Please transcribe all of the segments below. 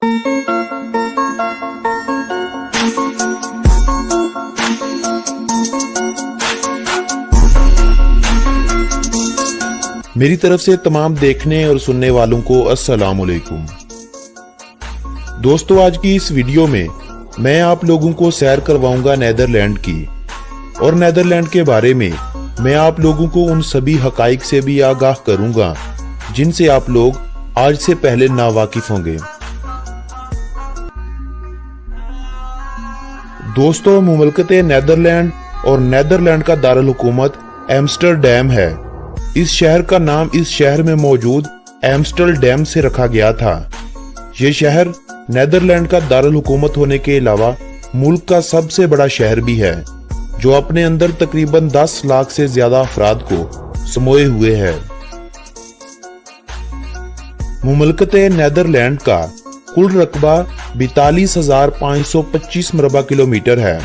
मेरी तरफ से तमाम देखने और सुनने वालों को अस्सलाम वालेकुम। दोस्तों, आज की इस वीडियो में मैं आप लोगों को सैर करवाऊंगा नीदरलैंड की, और नीदरलैंड के बारे में मैं आप लोगों को उन सभी हकाइक से भी आगाह करूंगा जिनसे आप लोग आज से पहले नावाकिफ होंगे। दोस्तों, मुमलकत नीदरलैंड और नीदरलैंड का दारुल हुकूमत एम्स्टरडैम है। इस शहर का नाम इस शहर में मौजूद एम्स्टरडैम से रखा गया था। ये शहर नीदरलैंड का दारुल हुकूमत होने के अलावा मुल्क का सबसे बड़ा शहर भी है, जो अपने अंदर तकरीबन 10 लाख से ज्यादा अफराद को समोए हुए है। मुमलकत नीदरलैंड का कुल रकबा 42,525 मरबा किलोमीटर है,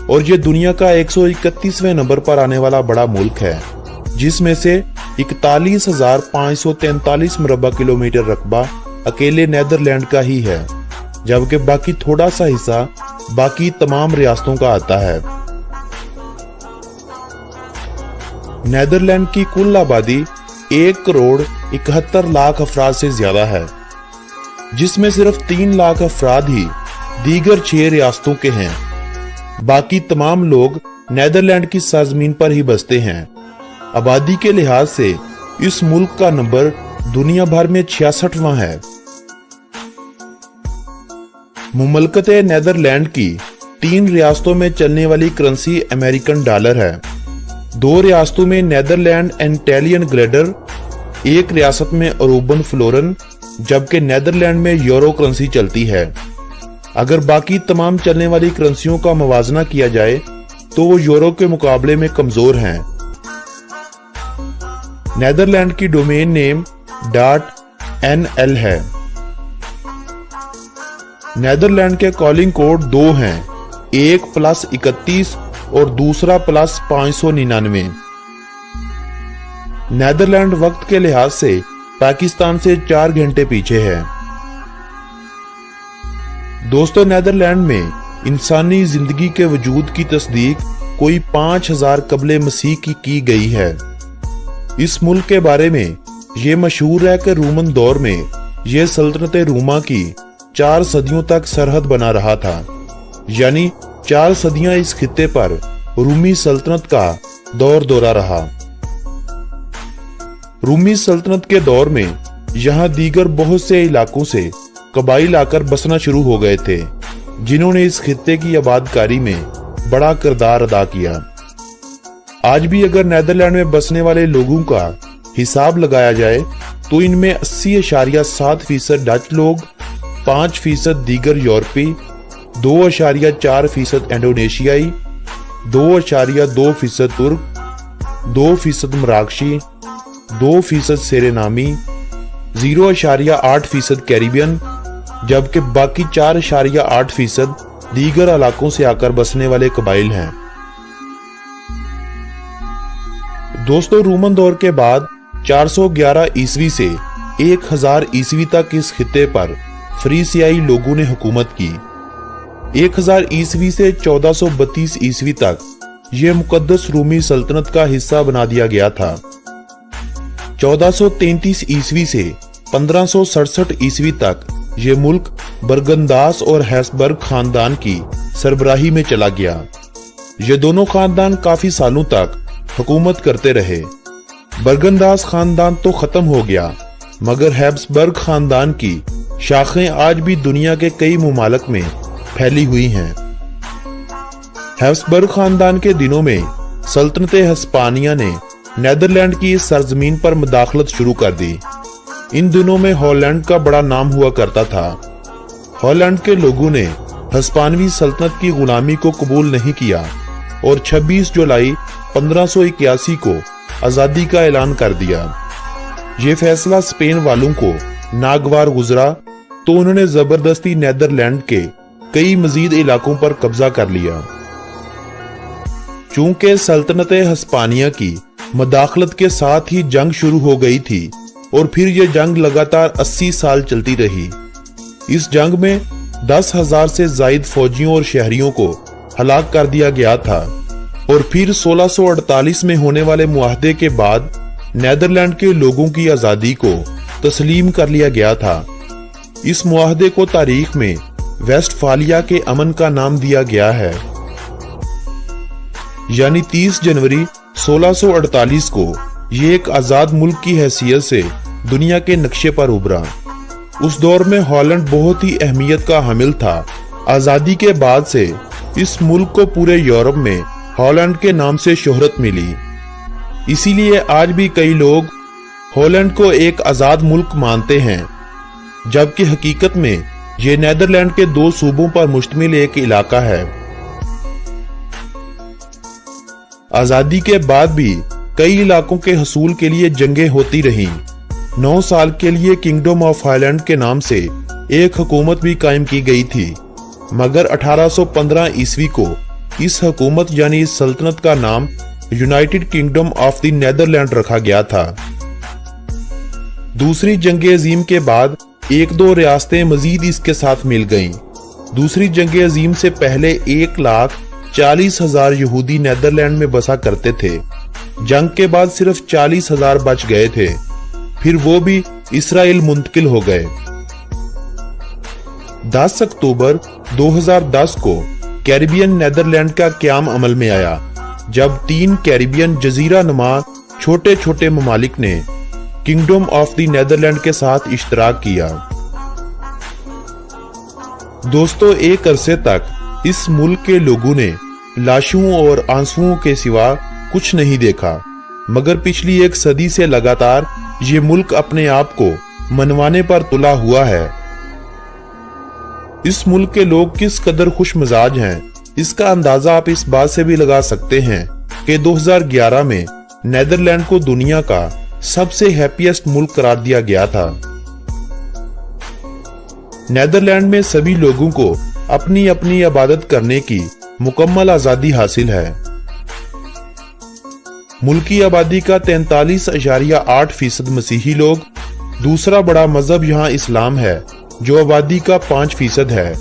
और ये दुनिया का 131वें नंबर पर आने वाला बड़ा मुल्क है, जिसमें से 41,543 मरबा किलोमीटर रकबा अकेले नीदरलैंड का ही है, जबकि बाकी थोड़ा सा हिस्सा बाकी तमाम रियासतों का आता है। नीदरलैंड की कुल आबादी 1,71,00,000 अफराद से ज्यादा है, जिसमें सिर्फ 3 लाख अफराद ही दीगर 6 रियासतों के हैं। बाकी तमाम लोग नीदरलैंड की सरजमीन पर ही बसते हैं। आबादी के लिहाज से इस मुल्क का नंबर दुनिया भर में 66वां है। मुमलकत नीदरलैंड की 3 रियासतों में चलने वाली करेंसी अमेरिकन डॉलर है। 2 रियासतों में नीदरलैंड एंटेलियन ग्रेडर, एक रियासत में अरूबन फ्लोरन, जबकि नीदरलैंड में यूरो करेंसी चलती है। अगर बाकी तमाम चलने वाली करेंसियों का मुवाजना किया जाए तो वो यूरो के मुकाबले में कमजोर हैं। नीदरलैंड की डोमेन नेम .nl है। नीदरलैंड के कॉलिंग कोड 2 हैं, एक +31 और दूसरा +599। नीदरलैंड वक्त के लिहाज से पाकिस्तान से 4 घंटे पीछे है। दोस्तों, नीदरलैंड में इंसानी जिंदगी के वजूद की तस्दीक कोई 5000 कबले मसीह की गई है। इस मुल्क के बारे में ये मशहूर है कि रोमन दौर में यह सल्तनत रूमा की 4 सदियों तक सरहद बना रहा था, यानी 4 सदियां इस खित्ते पर रूमी सल्तनत का दौर दौरा रहा। रूमी सल्तनत के दौर में यहाँ दीगर बहुत से इलाकों से कबाइल आकर बसना शुरू हो गए थे, जिन्होंने इस खित्ते की आबादकारी में बड़ा किरदार अदा किया। आज भी अगर नीदरलैंड में बसने वाले लोगों का हिसाब लगाया जाए तो इनमें 80.7% डच लोग, 5% दीगर यूरोपी, 2.4% इंडोनेशियाई, 2.2% तुर्क, 2% मराकशी, 2% सेरेनामी, 0.8% कैरिबियन, जबकि बाकी 4.8% दीगर इलाकों से आकर बसने वाले कबाइल हैं। दोस्तों, रोमन दौर के बाद 411 ईस्वी से 1000 ईस्वी तक इस खित्ते पर फ्रीसियाई लोगों ने हुकूमत की। 1000 ईस्वी से 1432 ईस्वी तक यह मुकद्दस रूमी सल्तनत का हिस्सा बना दिया गया था। 1433 ईस्वी से 1567 ईस्वी तक यह मुल्क बरगंदास और हैब्सबर्ग खानदान की सरबराही में चला गया। ये दोनों खानदान काफी सालों तक हुकूमत करते रहे। बरगंदास खानदान तो खत्म हो गया, मगर हैब्सबर्ग खानदान की शाखें आज भी दुनिया के कई मुमालिक में फैली हुई हैं। हैब्सबर्ग खानदान के दिनों में सल्तनत हिस्पानिया ने नीदरलैंड की इस सरजमीन पर मुदाखलत शुरू कर दी। इन दिनों में हॉलैंड का बड़ा नाम हुआ करता था। हॉलैंड के लोगों ने हिस्पानवी सल्तनत की गुलामी को कबूल नहीं किया और 26 जुलाई 1581 को आजादी का ऐलान कर दिया। ये फैसला स्पेन वालों को नागवार गुजरा तो उन्होंने जबरदस्ती नीदरलैंड के कई मजीद इलाकों पर कब्जा कर लिया। चूंकि सल्तनत हिस्पानिया की मदाखलत के साथ ही जंग शुरू हो गई थी और फिर यह जंग लगातार 80 साल चलती रही, इस जंग में 10,000 से जायद फौजियों और शहरियों को हलाक कर दिया गया था और फिर 1648 में होने वाले मुआहदे के बाद नेदरलैंड के लोगों की आजादी को तस्लीम कर लिया गया था। इस मुआहदे को तारीख में वेस्टफालिया के अमन का नाम दिया गया है। यानी 30 जनवरी 1648 को ये एक आजाद मुल्क की हैसियत से दुनिया के नक्शे पर उभरा। उस दौर में हॉलैंड बहुत ही अहमियत का हामिल था। आजादी के बाद से इस मुल्क को पूरे यूरोप में हॉलैंड के नाम से शोहरत मिली। इसीलिए आज भी कई लोग हॉलैंड को एक आजाद मुल्क मानते हैं, जबकि हकीकत में ये नेदरलैंड के 2 सूबों पर मुश्तमिल एक इलाका है। आजादी के बाद भी कई इलाकों के हसूल के लिए जंगें होती रहीं। 9 साल के लिए किंगडम ऑफ हॉलैंड के नाम से एक हुकूमत भी कायम की गई थी, मगर 1815 ईस्वी को इस हुकूमत यानी इस सल्तनत का नाम United kingdom of the Netherland रखा गया था। दूसरी जंग अजीम के बाद 1-2 रियासतें मजीद इसके साथ मिल गईं। दूसरी जंग अजीम से पहले 1,40,000 यहूदी नेदरलैंड में बसा करते थे। जंग के बाद सिर्फ 40,000 बच गए थे, फिर वो भी इसराइल मुंतकिल हो गए। 10 अक्टूबर 2010 को कैरिबियन नेदरलैंड का क़याम अमल में आया, जब 3 कैरिबियन जजीरा नुमा छोटे छोटे ममालिक ने किंगडम ऑफ द नेदरलैंड के साथ इश्तराक किया। दोस्तों, एक अरसे तक इस मुल्क के लोगों ने लाशों और आंसुओं के सिवा कुछ नहीं देखा, मगर पिछली 1 सदी से लगातार ये मुल्क अपने आप को मनवाने पर तुला हुआ है। इस मुल्क के लोग किस कदर खुश मिजाज हैं, इसका अंदाजा आप इस बात से भी लगा सकते हैं कि 2011 में नेदरलैंड को दुनिया का सबसे हैप्पीएस्ट मुल्क करार दिया गया था। नेदरलैंड में सभी लोगों को अपनी अपनी इबादत करने की मुकम्मल आजादी हासिल है। मुल्की आबादी का 43.8% मसीही लोग। दूसरा बड़ा मजहब यहाँ इस्लाम है, जो आबादी का 5% है।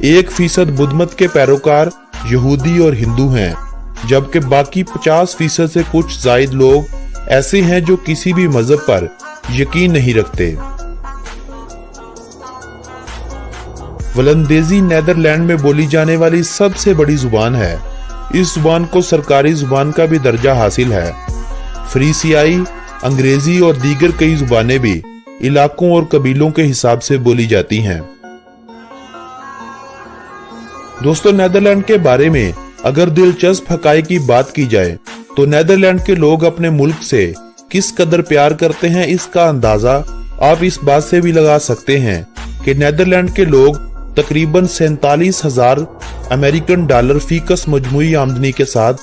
1% बुद्ध मत के पैरोकार यहूदी और हिंदू हैं, जबकि बाकी 50% से कुछ जायद लोग ऐसे हैं जो किसी भी मजहब पर यकीन नहीं रखते। वलंदेजी नेदरलैंड में बोली जाने वाली सबसे बड़ी जुबान है। इस जुबान को सरकारी जुबान का भी दर्जा हासिल है। फ्रीसियाई, अंग्रेजी और दीगर कई जुबानें भी इलाकों और कबीलों के हिसाब से बोली जाती हैं। दोस्तों, नेदरलैंड के बारे में अगर दिलचस्प हकाइक की बात की जाए तो नेदरलैंड के लोग अपने मुल्क से किस कदर प्यार करते हैं, इसका अंदाजा आप इस बात से भी लगा सकते हैं कि नेदरलैंड के लोग तकरीबन 47,000 अमेरिकन डॉलर फीकस मजमूई आमदनी के साथ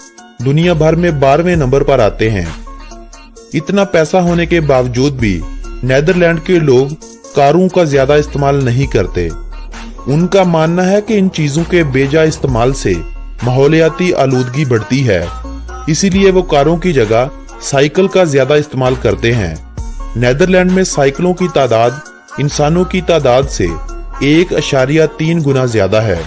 दुनिया भर में 12वें नंबर पर आते हैं। इतना पैसा होने के बावजूद भी नेदरलैंड के लोग कारों का ज्यादा इस्तेमाल नहीं करते। उनका मानना है कि इन चीजों के बेजा इस्तेमाल से माहौलियाती आलूदगी बढ़ती है, इसीलिए वो कारों की जगह साइकिल का ज्यादा इस्तेमाल करते हैं। नेदरलैंड में साइकिलों की तादाद इंसानों की तादाद से 1.3 गुना ज्यादा है।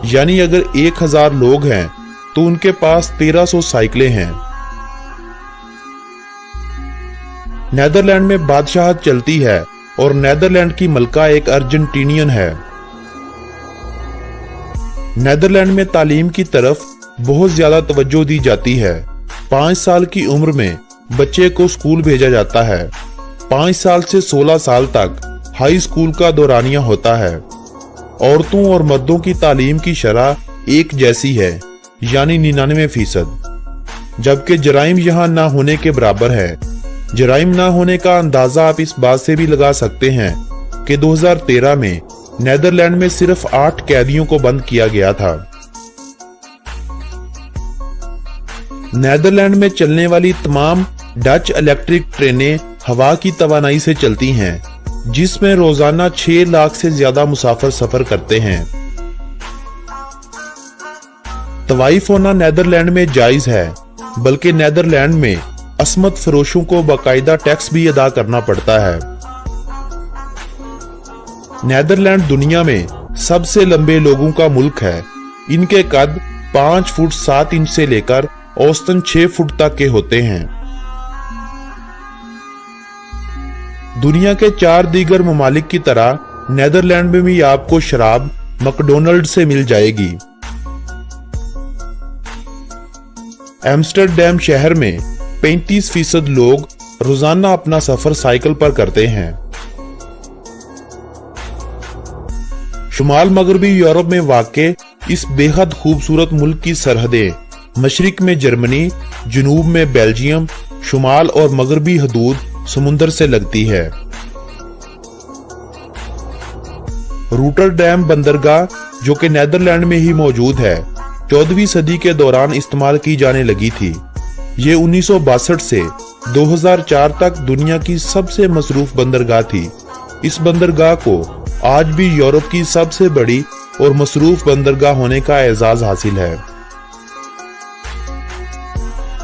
यानी अगर 1000 लोग हैं तो उनके पास 1300 साइकिलें हैं। नेदरलैंड में बादशाहत चलती है और नेदरलैंड की मलका एक अर्जेंटीनियन है। नेदरलैंड में तालीम की तरफ बहुत ज्यादा तवज्जो दी जाती है। 5 साल की उम्र में बच्चे को स्कूल भेजा जाता है। 5 साल से 16 साल तक हाई स्कूल का दौरानिया होता है। औरतों और मर्दों की तालीम की शरह एक जैसी है, यानी 99%, जबकि जराइम यहाँ ना होने के बराबर है। जराइम ना होने का अंदाजा आप इस बात से भी लगा सकते हैं कि 2013 में नेदरलैंड में सिर्फ 8 कैदियों को बंद किया गया था। नेदरलैंड में चलने वाली तमाम डच इलेक्ट्रिक ट्रेनें हवा की तवानाई से चलती हैं, जिसमें रोजाना 6 लाख से ज्यादा मुसाफिर सफर करते हैं। तवाइफ होना नेदरलैंड में जायज है, बल्कि नेदरलैंड में असमत फरोशों को बाकायदा टैक्स भी अदा करना पड़ता है। नेदरलैंड दुनिया में सबसे लंबे लोगों का मुल्क है। इनके कद 5 फुट 7 इंच से लेकर औसतन 6 फुट तक के होते हैं। दुनिया के 4 दीगर ममालिक की तरह नेदरलैंड में भी आपको शराब मैकडोनल्ड से मिल जाएगी। एम्स्टर्डम शहर में 35% लोग रोजाना अपना सफर साइकिल पर करते हैं। शुमाल मगरबी यूरोप में वाक़े इस बेहद खूबसूरत मुल्क की सरहदें मशरिक में जर्मनी, जनूब में बेल्जियम, शुमाल और मगरबी हदूद समुंदर से लगती है। रूटरडैम बंदरगाह, जो कि नेदरलैंड में ही मौजूद है, 14वीं सदी के दौरान इस्तेमाल की जाने लगी थी। ये 1962 से 2004 तक दुनिया की सबसे मसरूफ बंदरगाह थी। इस बंदरगाह को आज भी यूरोप की सबसे बड़ी और मसरूफ बंदरगाह होने का एजाज हासिल है।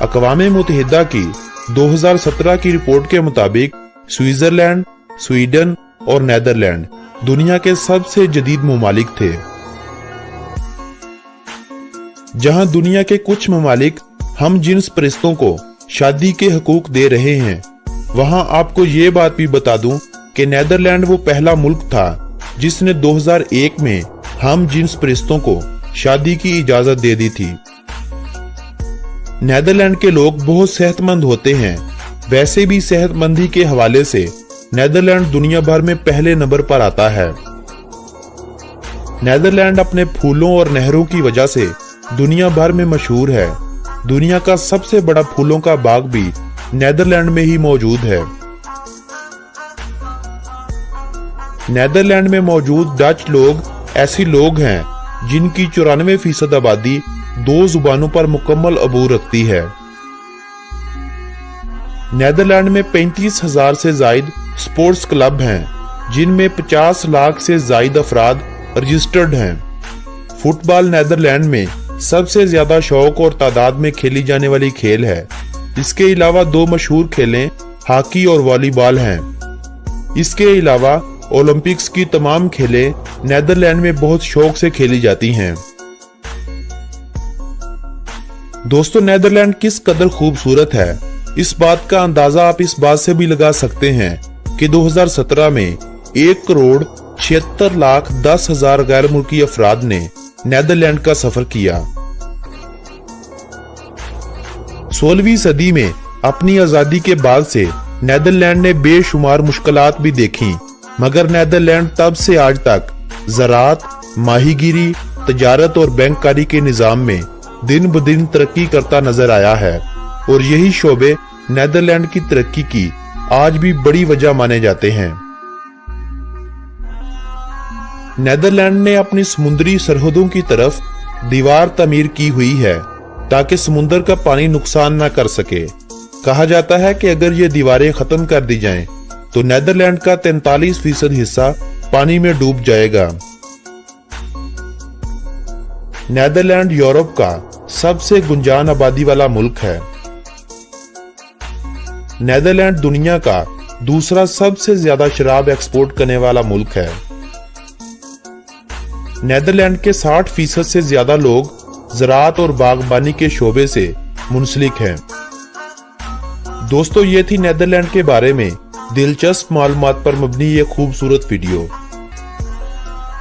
अक़वाम मुत्तहिदा की 2017 की रिपोर्ट के मुताबिक स्विट्जरलैंड, स्वीडन और नेदरलैंड दुनिया के सबसे जदीद ममालिक थे। जहां दुनिया के कुछ ममालिक हम जिन्स परिस्तों को शादी के हकूक दे रहे हैं, वहां आपको ये बात भी बता दूं कि नेदरलैंड वो पहला मुल्क था जिसने 2001 में हम जिन्स परिस्तों को शादी की इजाजत दे दी थी। नेदरलैंड के लोग बहुत सेहतमंद होते हैं। वैसे भी सेहतमंदी के हवाले से नेदरलैंड दुनिया भर में पहले नंबर पर आता है। नेदरलैंड अपने फूलों और नहरों की वजह से दुनिया भर में मशहूर है। दुनिया का सबसे बड़ा फूलों का बाग भी नेदरलैंड में ही मौजूद है। नेदरलैंड में मौजूद डच लोग ऐसे लोग हैं जिनकी 94% आबादी 2 जुबानों पर मुकम्मल अबूर रखती है। नेदरलैंड में 35,000 से जायद स्पोर्ट्स क्लब हैं, जिनमें 50 लाख से जायद अफराद रजिस्टर्ड हैं। फुटबॉल नेदरलैंड में सबसे ज्यादा शौक और तादाद में खेली जाने वाली खेल है। इसके अलावा 2 मशहूर खेलें हॉकी और वॉलीबॉल हैं। इसके अलावा ओलंपिक्स की तमाम खेलें नेदरलैंड में बहुत शौक से खेली जाती हैं। दोस्तों, नेदरलैंड किस कदर खूबसूरत है, इस बात का अंदाजा आप इस बात से भी लगा सकते हैं कि 2017 में 1,76,10,000 गैर मुल्की अफराद ने नेदरलैंड का सफर किया। 16वीं सदी में अपनी आजादी के बाद से नेदरलैंड ने बेशुमार मुश्किलात भी देखी, मगर नेदरलैंड तब से आज तक ज़राअत, माहीगीरी, तजारत और बैंककारी के निज़ाम में दिन ब दिन तरक्की करता नजर आया है और यही शोबे नेदरलैंड की तरक्की की आज भी बड़ी वजह माने जाते हैं। नेदरलैंड ने अपनी समुद्री सरहदों की तरफ दीवार तमीर की हुई है ताकि समुद्र का पानी नुकसान न कर सके। कहा जाता है कि अगर ये दीवारें खत्म कर दी जाएं, तो नेदरलैंड का 43% हिस्सा पानी में डूब जाएगा। नेदरलैंड यूरोप का सबसे गुंजान आबादी वाला मुल्क है। नेदरलैंड दुनिया का दूसरा सबसे ज्यादा शराब एक्सपोर्ट करने वाला मुल्क है। नेदरलैंड के 60% से ज्यादा लोग ज़राअत और बागबानी के शोबे से मुंसलिक हैं। दोस्तों, ये थी नेदरलैंड के बारे में दिलचस्प मालूमात पर मबनी ये खूबसूरत वीडियो।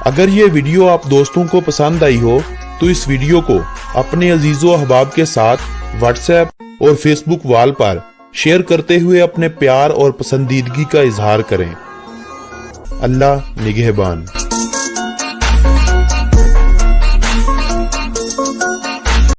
अगर ये वीडियो आप दोस्तों को पसंद आई हो तो इस वीडियो को अपने अजीजों अहबाब के साथ व्हाट्सएप और फेसबुक वॉल पर शेयर करते हुए अपने प्यार और पसंदीदगी का इजहार करें। अल्लाह निगहबान।